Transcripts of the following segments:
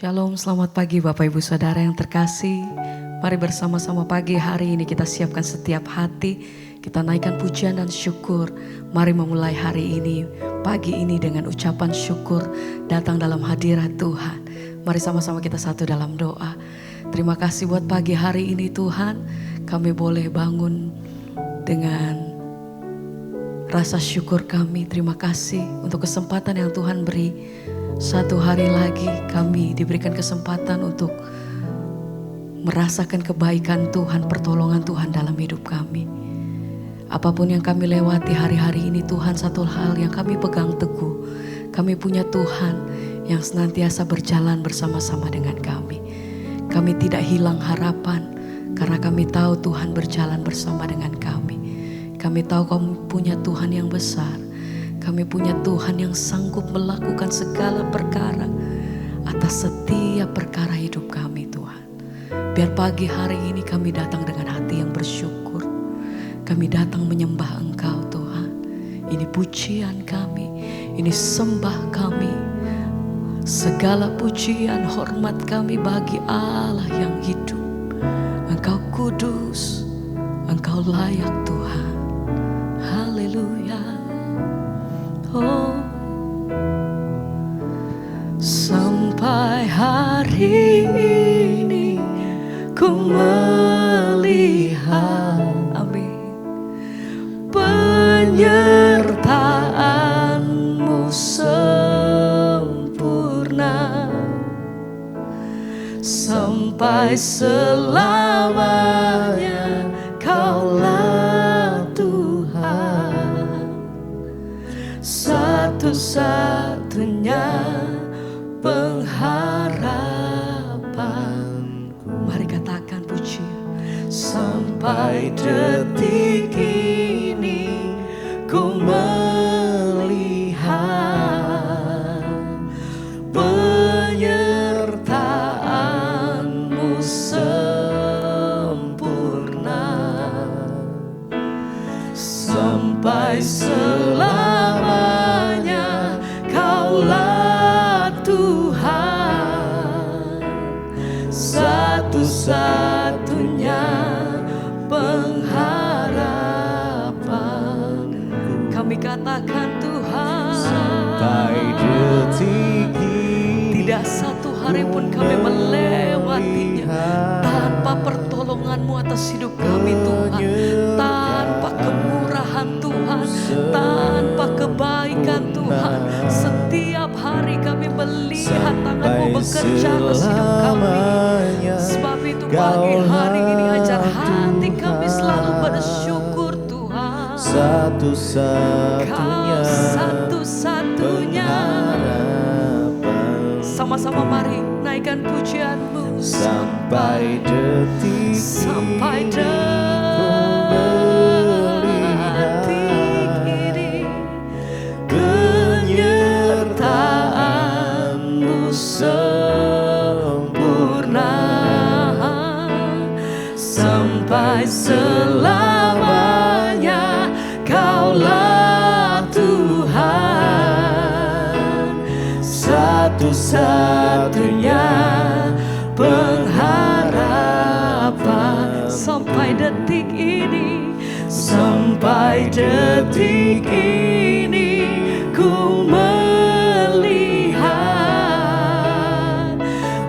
Shalom, selamat pagi Bapak Ibu Saudara yang terkasih. Mari bersama-sama pagi hari ini kita siapkan setiap hati. Kita naikkan pujian dan syukur. Mari memulai hari ini, pagi ini dengan ucapan syukur datang dalam hadirat Tuhan. Mari sama-sama kita satu dalam doa. Terima kasih buat pagi hari ini Tuhan. Kami boleh bangun dengan rasa syukur kami. Terima kasih untuk kesempatan yang Tuhan beri. Satu hari lagi kami diberikan kesempatan untuk merasakan kebaikan Tuhan, pertolongan Tuhan dalam hidup kami. Apapun yang kami lewati hari-hari ini Tuhan, satu hal yang kami pegang teguh. Kami punya Tuhan yang senantiasa berjalan bersama-sama dengan kami. Kami tidak hilang harapan karena kami tahu Tuhan berjalan bersama dengan kami. Kami tahu kami punya Tuhan yang besar. Kami punya Tuhan yang sanggup melakukan segala perkara atas setiap perkara hidup kami Tuhan. Biar pagi hari ini kami datang dengan hati yang bersyukur. Kami datang menyembah Engkau Tuhan. Ini pujian kami, ini sembah kami. Segala pujian hormat kami bagi Allah yang hidup. Engkau kudus, Engkau layak Tuhan. Haleluya. Oh, sampai hari ini ku melihat, amin, penyertaan-Mu sempurna sampai selamanya. Kaulah Tuhan, satu-satunya pengharapanku. Mari katakan puji. Sampai detik ini ku melihat penyertaan-Mu sempurna sampai selamanya. Kaulah Tuhan, satu-satunya pengharapanku. Kami katakan Tuhan, sampai detik ini tidak satu hari pun kami melewatinya tanpa pertolongan-Mu atas hidup kami Tuhan. Tanpa kemurahan Tuhan, tanpa kebaikan Tuhan. Setiap hari kami melihat tangan-Mu bekerja atas hidup kami. Sebab itu pagi hari ini ajar hati kami selalu bersyukur Tuhan. satu-satunya Kau satu-satunya. Sama-sama mari naikkan pujian-Mu sampai detik sampai ini penyertaan-Mu sempurna sampai selamanya. Kaulah Tuhan, satu-satunya pengharapan. Sampai detik ini, sampai detik ini ku melihat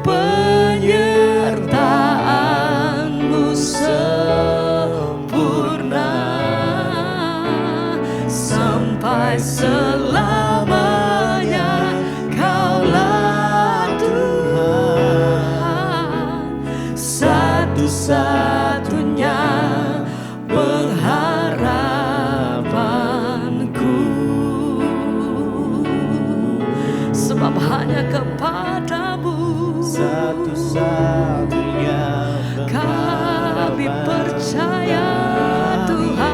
penyertaan-Mu sempurna sampai selamanya. Kaulah Tuhan, satu-satunya pengharapanku. Sebab hanya kepadamu satu-satunya kami percaya Tuhan.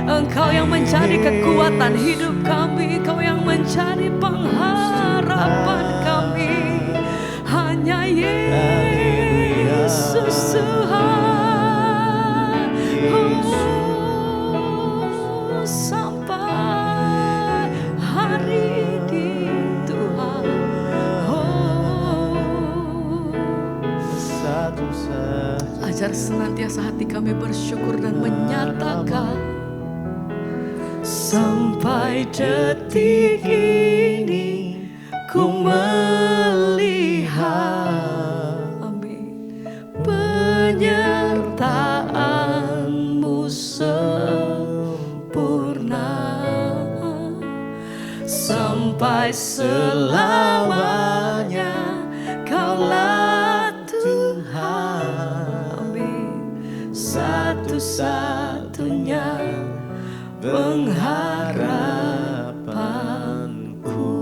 Engkau yang menjadi kekuatan hidup kami, Engkau yang menjadi pengharapan kami. Hanya Yesus Tuhan. Oh, sampai hari ini Tuhan Ajar senantiasa hati kami bersyukur dan menyatakan sampai detik ini ku melihat amin penyertaan-Mu sempurna sampai selamanya. Kaulah Tuhan, amin satu-satunya pengharapanku.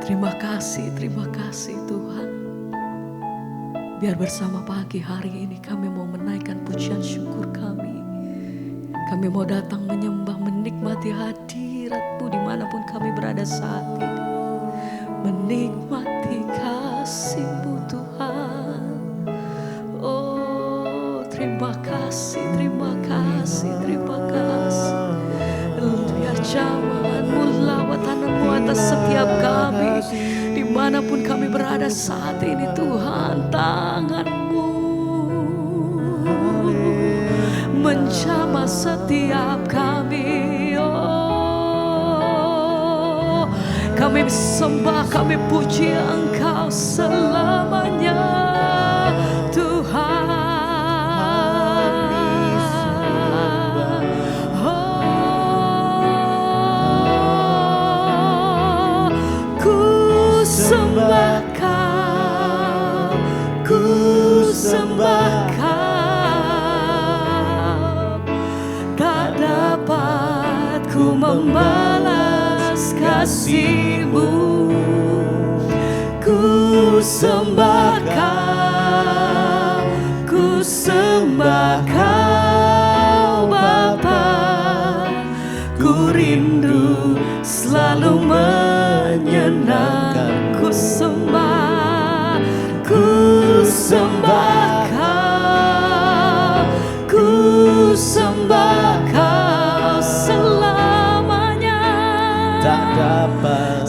Terima kasih Tuhan. Biar bersama pagi hari ini kami mau menaikkan pujian syukur kami. Kami mau datang menyembah, menikmati hadirat-Mu dimanapun kami berada saat ini. Menikmati kasih-Mu Tuhan. Oh terima kasih. Biar jamahan-Mu, lawatan-Mu atas setiap kami. Dimanapun kami berada saat ini Tuhan, tangan-Mu menjamah setiap kami. Oh, kami sembah, kami puji Engkau selamanya Tuhan. Oh, ku sembah Kau, ku sembah Kau. Ku membalas kasih-Mu, ku sembah Kau, ku sembah Kau Bapa. Ku rindu selalu menyenangkan. Ku sembah Kau, ku sembah Kau.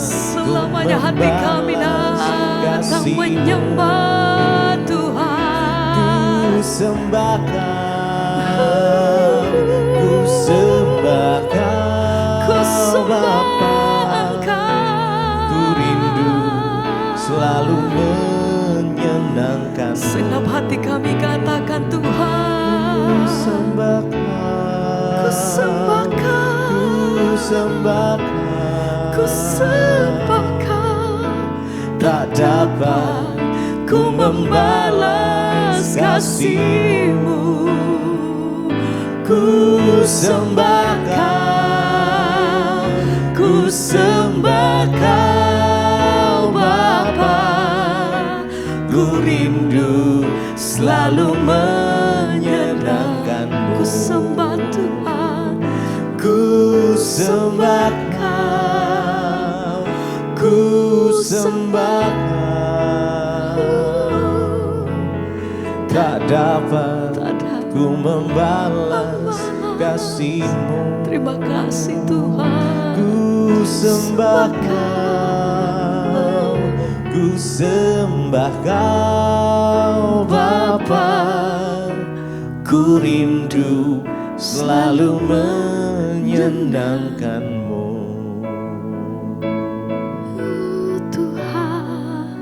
Selamanya hati kami datang menyembah Tuhan. Ku sembah Kau, ku sembah Kau, ku sembah Engkau. Ku rindu selalu menyenangkan. Segenap hati kami katakan Tuhan. Ku sembah Kau, ku sembah Kau, ku sembah Kau. ku sembah Kau. Tak dapat ku membalas kasih-Mu. Ku sembah Kau, ku sembah Kau Bapa. Ku rindu selalu menyenangkan-Mu. Ku sembah Tuhan, ku sembah Kau, ku sembah Kau. Tak dapat ku membalas kasih-Mu. terima kasih Tuhan. Ku sembah Kau, ku sembah Kau Bapa. Ku rindu selalu menyenangkan-Mu. Tuhan,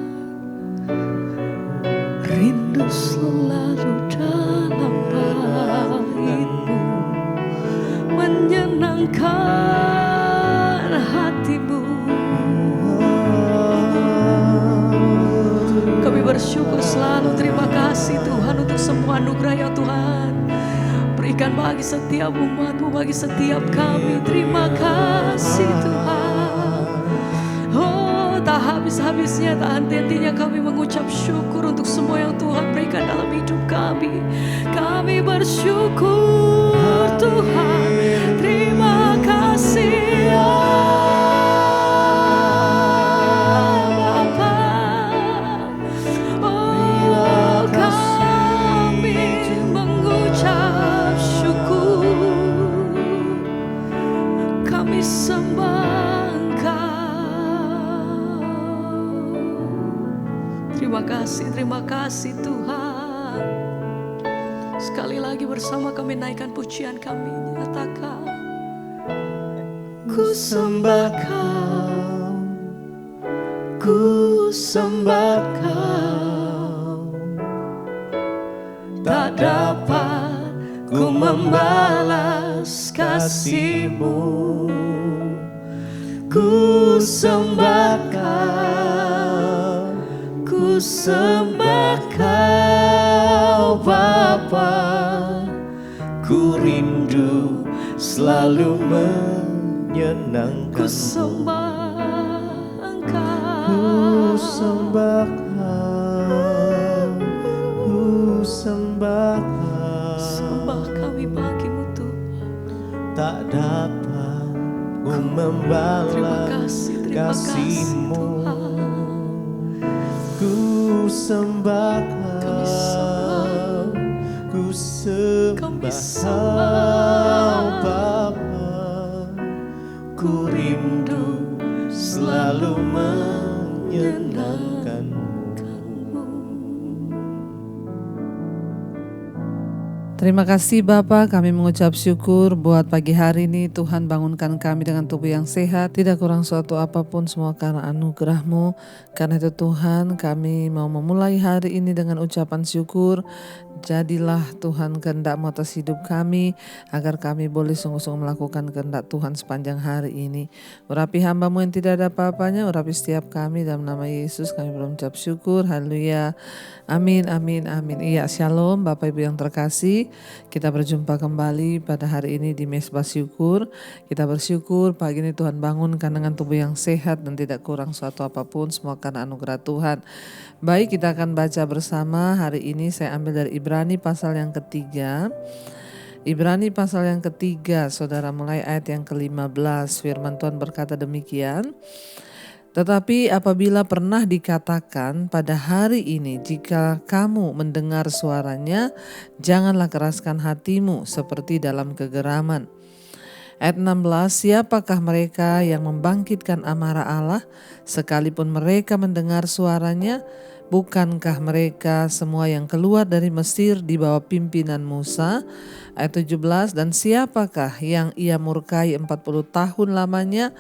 rindu selalu dalam bait-Mu, menyenangkan hati-Mu. Kami bersyukur selalu, terima kasih Tuhan untuk semua anugerah yang Tuhan berikan bagi setiap umat-Mu, bagi setiap kami. Terima kasih Tuhan. Oh, tak habis-habisnya, tak henti-hentinya kami mengucap syukur untuk semua yang Tuhan berikan dalam hidup kami. Kami bersyukur Tuhan. Terima kasih Bapa. Oh, kami mengucap syukur. Kami sembah Engkau. Terima kasih Tuhan. Sekali lagi bersama kami naikkan pujian kami, nyatakan ku sembah Kau, ku sembah Kau. Tak dapat ku membalas kasih-Mu. Ku sembah Kau, ku sembah Kau Bapa. Ku rindu selalu menyenangkan-Mu. Ku sembah Engkau, Ku sembah Kau, ku sembah Kau. sembah kami bagi-Mu Tuhan. Tak dapat ku Terima membalas kasih kasih-Mu. Tuhan. Ku sembah Kami sembah. Kau, ku Kami sembah sembah. Kau Bapa. Ku rindu selalu menyenangkan-Mu. Terima kasih Bapa, kami mengucap syukur buat pagi hari ini. Tuhan bangunkan kami dengan tubuh yang sehat, tidak kurang suatu apapun, semua karena anugerah-Mu. Karena itu Tuhan, kami mau memulai hari ini dengan ucapan syukur. Jadilah Tuhan kehendak-Mu atas hidup kami, agar kami boleh sungguh-sungguh melakukan kehendak Tuhan sepanjang hari ini. Urapi hamba-Mu yang tidak ada apa-apanya, urapi setiap kami dalam nama Yesus kami berucap syukur. Haleluya. Amin, amin, amin. Iya, shalom Bapak Ibu yang terkasih. Kita berjumpa kembali pada hari ini di Mesbah Syukur. Kita bersyukur pagi ini Tuhan bangunkan dengan tubuh yang sehat dan tidak kurang suatu apapun, semua karena anugerah Tuhan. Baik, kita akan baca bersama. Hari ini saya ambil dari Ibrani pasal yang ketiga. Ibrani pasal yang ketiga, saudara, mulai ayat yang ke-15. Firman Tuhan berkata demikian. Tetapi apabila pernah dikatakan pada hari ini, jika kamu mendengar suaranya, janganlah keraskan hatimu seperti dalam kegeraman. Ayat 16, siapakah mereka yang membangkitkan amarah Allah, sekalipun mereka mendengar suaranya? Bukankah mereka semua yang keluar dari Mesir di bawah pimpinan Musa? Ayat 17, dan siapakah yang ia murkai 40 tahun lamanya?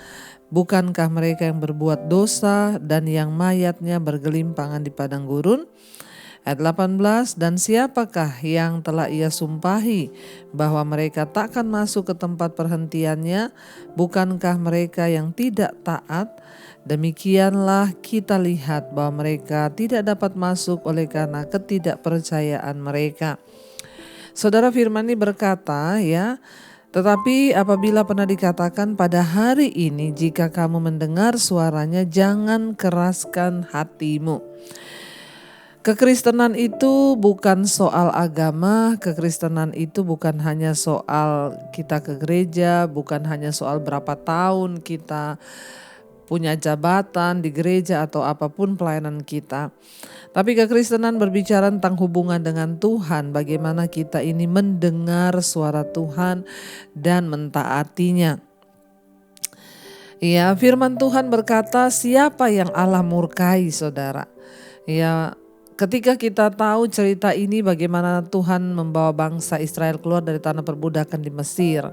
Bukankah mereka yang berbuat dosa dan yang mayatnya bergelimpangan di padang gurun? Ayat 18, dan siapakah yang telah ia sumpahi bahwa mereka takkan masuk ke tempat perhentiannya? Bukankah mereka yang tidak taat? Demikianlah kita lihat bahwa mereka tidak dapat masuk oleh karena ketidakpercayaan mereka. Saudara, firman ini berkata ya, tetapi apabila pernah dikatakan pada hari ini, jika kamu mendengar suaranya, jangan keraskan hatimu. Kekristenan itu bukan soal agama, kekristenan itu bukan hanya soal kita ke gereja, bukan hanya soal berapa tahun kita punya jabatan di gereja atau apapun pelayanan kita. Tapi kekristenan berbicara tentang hubungan dengan Tuhan, bagaimana kita ini mendengar suara Tuhan dan mentaatinya. Ya, firman Tuhan berkata, siapa yang Allah murkai, saudara? Ya, ketika kita tahu cerita ini bagaimana Tuhan membawa bangsa Israel keluar dari tanah perbudakan di Mesir.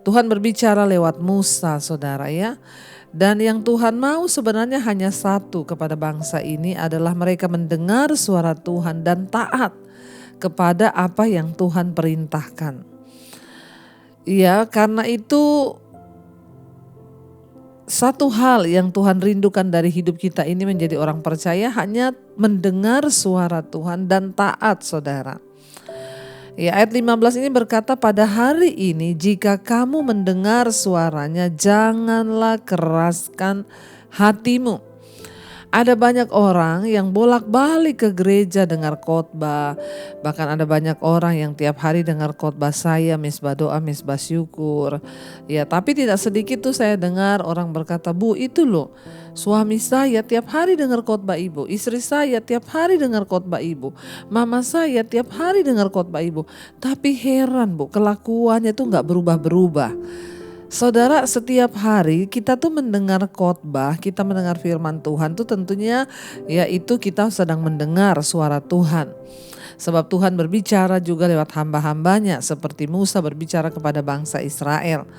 Tuhan berbicara lewat Musa, saudara ya. Dan yang Tuhan mau sebenarnya hanya satu kepada bangsa ini adalah mereka mendengar suara Tuhan dan taat kepada apa yang Tuhan perintahkan. Ya, karena itu satu hal yang Tuhan rindukan dari hidup kita ini menjadi orang percaya hanya mendengar suara Tuhan dan taat, saudara. Ya, ayat 15 ini berkata, pada hari ini jika kamu mendengar suaranya, janganlah keraskan hatimu. Ada banyak orang yang bolak-balik ke gereja dengar khotbah. Bahkan ada banyak orang yang tiap hari dengar khotbah saya, mesbah doa, mesbah syukur. Ya, tapi tidak sedikit tuh saya dengar orang berkata, Bu, itu loh suami saya tiap hari dengar khotbah ibu, istri saya tiap hari dengar khotbah ibu, mama saya tiap hari dengar khotbah ibu. Tapi heran Bu, kelakuannya tuh gak berubah-berubah. Saudara, setiap hari kita tuh mendengar khotbah, kita mendengar firman Tuhan tuh tentunya yaitu kita sedang mendengar suara Tuhan. Sebab Tuhan berbicara juga lewat hamba-hambanya seperti Musa berbicara kepada bangsa Israel.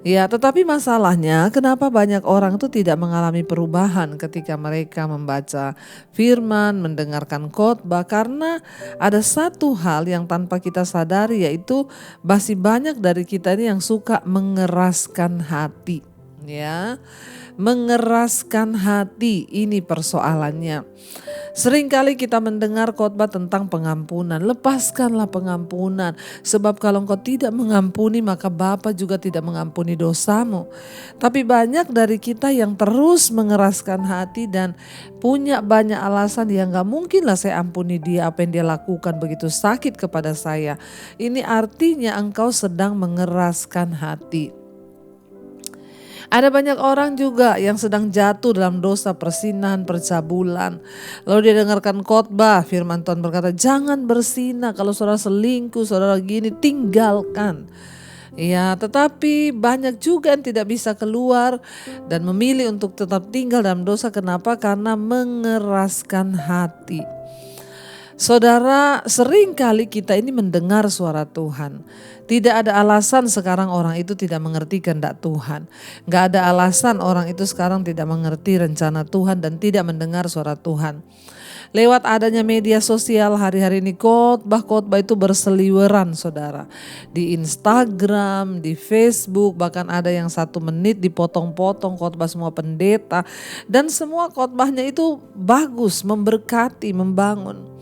Ya, tetapi masalahnya kenapa banyak orang tuh tidak mengalami perubahan ketika mereka membaca firman, mendengarkan khotbah, karena ada satu hal yang tanpa kita sadari, yaitu masih banyak dari kita ini yang suka mengeraskan hati. Ya, mengeraskan hati, ini persoalannya. Seringkali kita mendengar khotbah tentang pengampunan. Lepaskanlah pengampunan, sebab kalau engkau tidak mengampuni maka Bapa juga tidak mengampuni dosamu. Tapi banyak dari kita yang terus mengeraskan hati dan punya banyak alasan yang gak mungkin lah saya ampuni dia, apa yang dia lakukan begitu sakit kepada saya. Ini artinya engkau sedang mengeraskan hati. Ada banyak orang juga yang sedang jatuh dalam dosa persinahan, percabulan. Lalu dia dengarkan khotbah, firman Tuhan berkata, jangan bersinah, kalau saudara selingkuh, saudara gini, tinggalkan. Ya, tetapi banyak juga yang tidak bisa keluar dan memilih untuk tetap tinggal dalam dosa. Kenapa? Karena mengeraskan hati. Saudara, sering kali kita ini mendengar suara Tuhan. Tidak ada alasan sekarang orang itu tidak mengerti kehendak Tuhan. Gak ada alasan orang itu sekarang tidak mengerti rencana Tuhan dan tidak mendengar suara Tuhan. Lewat adanya media sosial hari-hari ini, khotbah-khotbah itu berseliweran, saudara. Di Instagram, di Facebook, bahkan ada yang 1 menit dipotong-potong khotbah semua pendeta. Dan semua khotbahnya itu bagus, memberkati, membangun.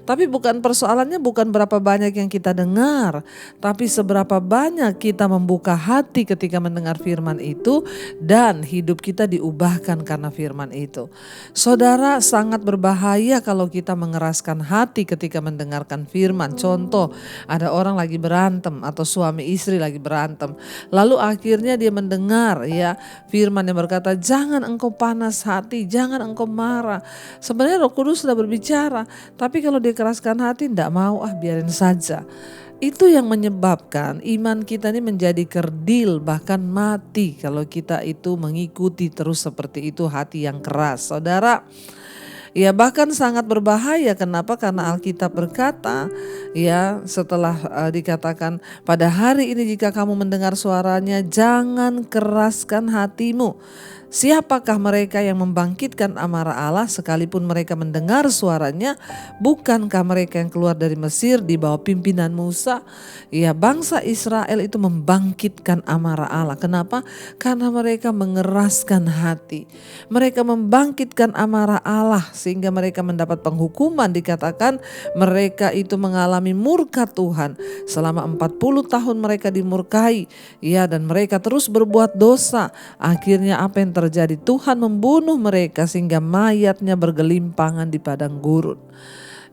Tapi persoalannya bukan berapa banyak yang kita dengar, tapi seberapa banyak kita membuka hati ketika mendengar firman itu dan hidup kita diubahkan karena firman itu. Saudara, sangat berbahaya kalau kita mengeraskan hati ketika mendengarkan firman. Contoh, ada orang lagi berantem atau suami istri lagi berantem. Lalu akhirnya dia mendengar ya firman yang berkata, jangan engkau panas hati, jangan engkau marah. Sebenarnya Roh Kudus sudah berbicara, tapi kalau dia keraskan hati, tidak mau, biarin saja. Itu yang menyebabkan iman kita ini menjadi kerdil, bahkan mati kalau kita itu mengikuti terus seperti itu, hati yang keras. Saudara, ya bahkan sangat berbahaya. Kenapa? Karena Alkitab berkata, ya setelah dikatakan pada hari ini jika kamu mendengar suaranya, jangan keraskan hatimu. Siapakah mereka yang membangkitkan amarah Allah sekalipun mereka mendengar suaranya? Bukankah mereka yang keluar dari Mesir di bawah pimpinan Musa? Ya, bangsa Israel itu membangkitkan amarah Allah. Kenapa? Karena mereka mengeraskan hati. Mereka membangkitkan amarah Allah sehingga mereka mendapat penghukuman. Dikatakan mereka itu mengalami murka Tuhan. Selama 40 tahun mereka dimurkai. Ya, dan mereka terus berbuat dosa. Akhirnya apa yang terjadi? Tuhan membunuh mereka sehingga mayatnya bergelimpangan di padang gurun.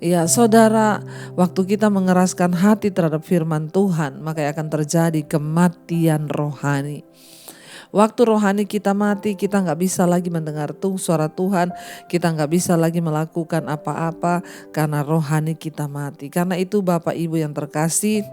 Ya saudara, waktu kita mengeraskan hati terhadap firman Tuhan, maka akan terjadi kematian rohani. Waktu rohani kita mati, kita gak bisa lagi mendengar suara Tuhan, kita gak bisa lagi melakukan apa-apa karena rohani kita mati. Karena itu Bapak Ibu yang terkasih,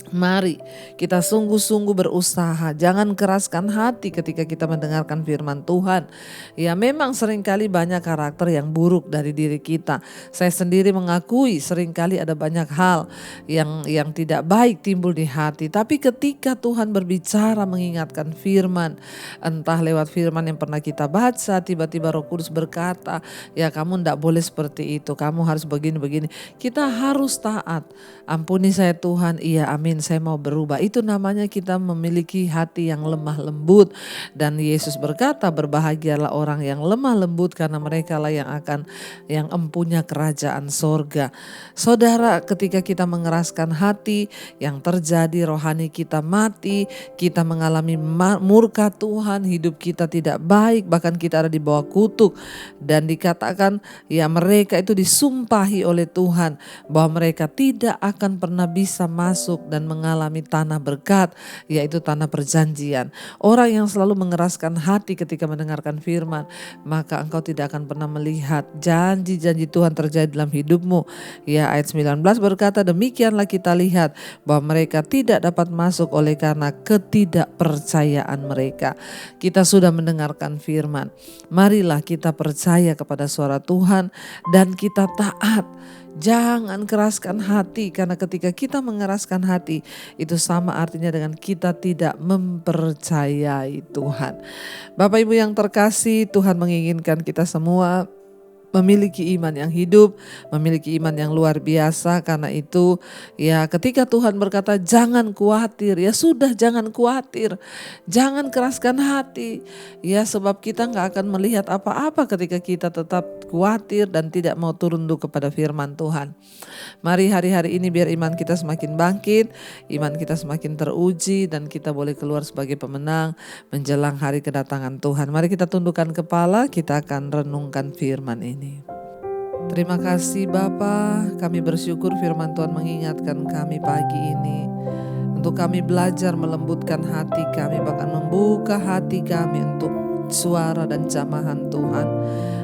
mari kita sungguh-sungguh berusaha, jangan keraskan hati ketika kita mendengarkan firman Tuhan. Ya memang seringkali banyak karakter yang buruk dari diri kita. Saya sendiri mengakui seringkali ada banyak hal yang tidak baik timbul di hati. Tapi ketika Tuhan berbicara mengingatkan firman, entah lewat firman yang pernah kita baca, tiba-tiba Roh Kudus berkata, ya kamu tidak boleh seperti itu, kamu harus begini-begini. Kita harus taat. Ampuni saya Tuhan, iya amin, saya mau berubah. Itu namanya kita memiliki hati yang lemah lembut. Dan Yesus berkata, berbahagialah orang yang lemah lembut karena mereka lah yang empunya kerajaan sorga. Saudara, ketika kita mengeraskan hati, yang terjadi rohani kita mati, kita mengalami murka Tuhan, hidup kita tidak baik, bahkan kita ada di bawah kutuk. Dan dikatakan ya mereka itu disumpahi oleh Tuhan bahwa mereka tidak akan pernah bisa masuk dan mengalami tanah berkat, yaitu tanah perjanjian. Orang yang selalu mengeraskan hati ketika mendengarkan firman, maka engkau tidak akan pernah melihat janji-janji Tuhan terjadi dalam hidupmu. Ya, ayat 19 berkata, demikianlah kita lihat bahwa mereka tidak dapat masuk oleh karena ketidakpercayaan mereka. Kita sudah mendengarkan firman. Marilah kita percaya kepada suara Tuhan dan kita taat. Jangan keraskan hati, karena ketika kita mengeraskan hati itu sama artinya dengan kita tidak mempercayai Tuhan. Bapak Ibu yang terkasih, Tuhan menginginkan kita semua memiliki iman yang hidup, memiliki iman yang luar biasa. Karena itu ya, ketika Tuhan berkata jangan khawatir, ya sudah, jangan khawatir, jangan keraskan hati ya, sebab kita gak akan melihat apa-apa ketika kita tetap khawatir dan tidak mau tunduk kepada firman Tuhan. Mari hari-hari ini biar iman kita semakin bangkit, iman kita semakin teruji, dan kita boleh keluar sebagai pemenang menjelang hari kedatangan Tuhan. Mari kita tundukkan kepala, kita akan renungkan firman ini. Terima kasih Bapa, kami bersyukur firman Tuhan mengingatkan kami pagi ini untuk kami belajar melembutkan hati kami, bahkan membuka hati kami untuk suara dan jamahan Tuhan,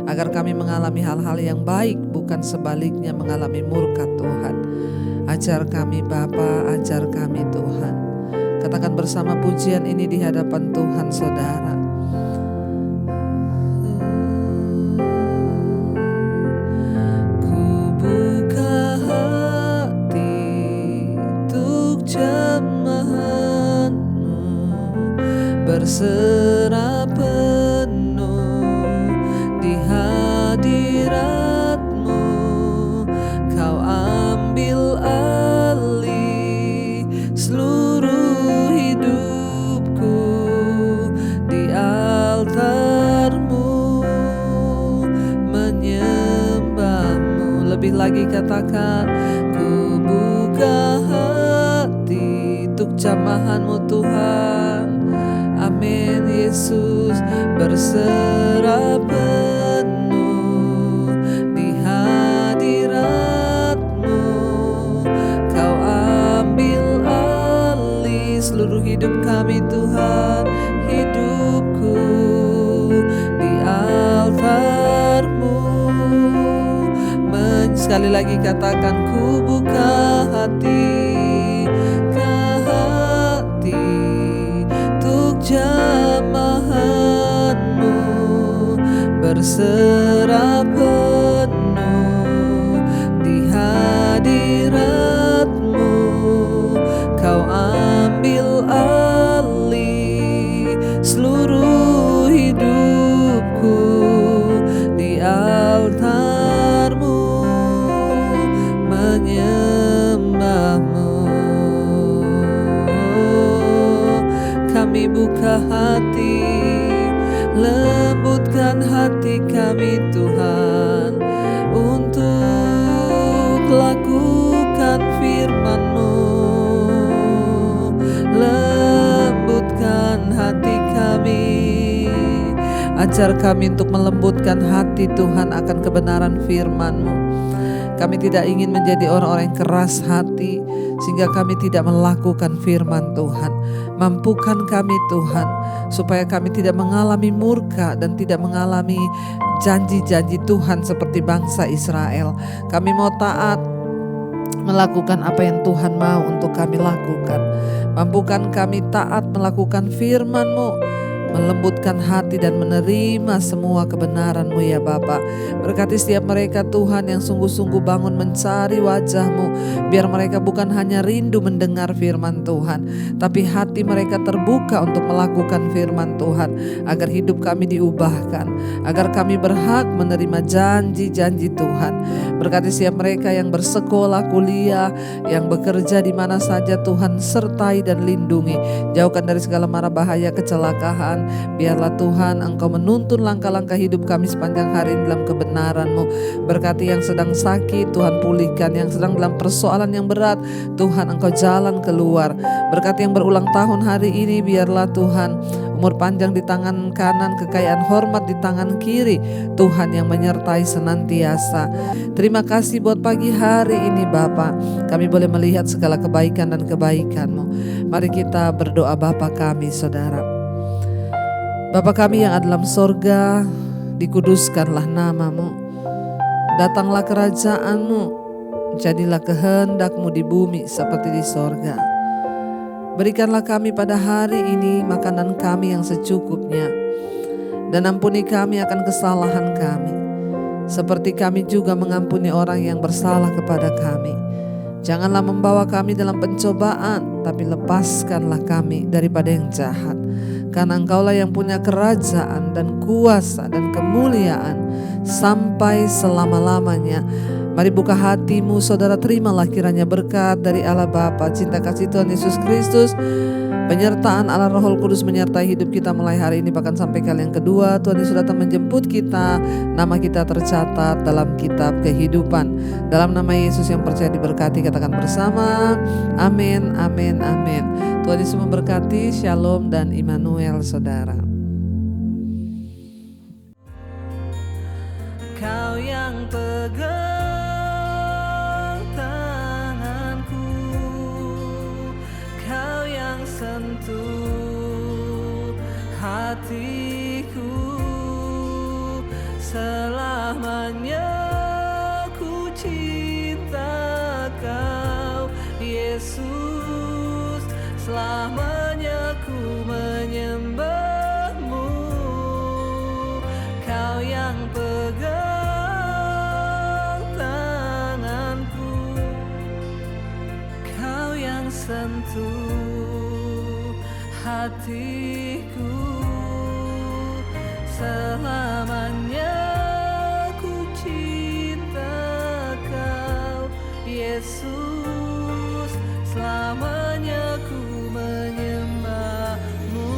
agar kami mengalami hal-hal yang baik, bukan sebaliknya mengalami murka Tuhan. Ajar kami Bapa, ajar kami Tuhan. Katakan bersama pujian ini di hadapan Tuhan saudara. Berserah penuh di hadirat-Mu, Kau ambil alih seluruh hidupku di altar-Mu, menyembah-Mu. Lebih lagi katakan, ku buka hati untuk jamahan-Mu Tuhan. Amin Yesus, berserah penuh di hadirat-Mu, Kau ambil alih seluruh hidup kami Tuhan, hidupku di altar-Mu. Sekali lagi katakan, ku buka hati, jamahan-Mu, berserah penuh di hadirat-Mu, Kau ambil alih seluruh hidupku di altar-Mu, menyembah-Mu. Kami buka hati, lembutkan hati kami Tuhan, untuk lakukan firman-Mu. Lembutkan hati kami, ajar kami untuk melembutkan hati Tuhan akan kebenaran firman-Mu. Kami tidak ingin menjadi orang-orang yang keras hati sehingga kami tidak melakukan firman Tuhan. Mampukan kami Tuhan supaya kami tidak mengalami murka dan tidak mengalami janji-janji Tuhan seperti bangsa Israel. Kami mau taat melakukan apa yang Tuhan mau untuk kami lakukan. Mampukan kami taat melakukan firman-Mu, melembutkan hati dan menerima semua kebenaran-Mu ya Bapa. Berkati setiap mereka Tuhan yang sungguh-sungguh bangun mencari wajah-Mu, biar mereka bukan hanya rindu mendengar firman Tuhan, tapi hati mereka terbuka untuk melakukan firman Tuhan, agar hidup kami diubahkan, agar kami berhak menerima janji-janji Tuhan. Berkati setiap mereka yang bersekolah, kuliah, yang bekerja di mana saja Tuhan, sertai dan lindungi. Jauhkan dari segala mara bahaya, kecelakaan, Tuhan. Biarlah Tuhan Engkau menuntun langkah-langkah hidup kami sepanjang hari ini dalam kebenaran-Mu. Berkati yang sedang sakit, Tuhan pulihkan. Yang sedang dalam persoalan yang berat, Tuhan Engkau jalan keluar. Berkati yang berulang tahun hari ini, biarlah Tuhan umur panjang di tangan kanan, kekayaan hormat di tangan kiri, Tuhan yang menyertai senantiasa. Terima kasih buat pagi hari ini Bapa, kami boleh melihat segala kebaikan dan kebaikan-Mu. Mari kita berdoa. Bapa kami saudara, Bapa kami yang ada dalam sorga, dikuduskanlah nama-Mu, datanglah kerajaan-Mu, jadilah kehendak-Mu di bumi seperti di sorga. Berikanlah kami pada hari ini makanan kami yang secukupnya, dan ampuni kami akan kesalahan kami, seperti kami juga mengampuni orang yang bersalah kepada kami. Janganlah membawa kami dalam pencobaan, tapi lepaskanlah kami daripada yang jahat. Karena Engkaulah yang punya kerajaan dan kuasa dan kemuliaan sampai selama-lamanya. Mari buka hatimu saudara, terimalah kiranya berkat dari Allah Bapa, cinta kasih Tuhan Yesus Kristus, penyertaan Allah Roh Kudus menyertai hidup kita mulai hari ini bahkan sampai kali yang kedua. Tuhan Yesus datang menjemput kita, nama kita tercatat dalam kitab kehidupan. Dalam nama Yesus yang percaya diberkati, katakan bersama, amin, amin, amin. Tuhan Yesus memberkati, shalom dan Immanuel saudara. Kau yang pegang tanganku, Kau yang sentuh hatiku, selamanya ku cinta Kau Yesus, selamanya ku menyembah-Mu. Kau yang pegang tanganku, Kau yang sentuh hatiku, selamanya ku cinta Kau Yesus, selamanya ku menyembah-Mu.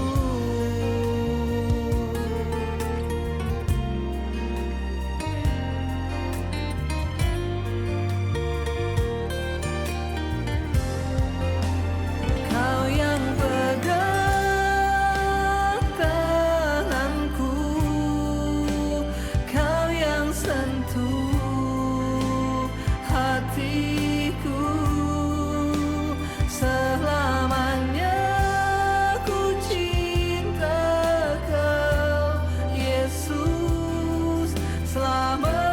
Kau yang pegang tanganku, Kau yang sentuh hatiku, selamanya ku cinta Kau Yesus, selamanya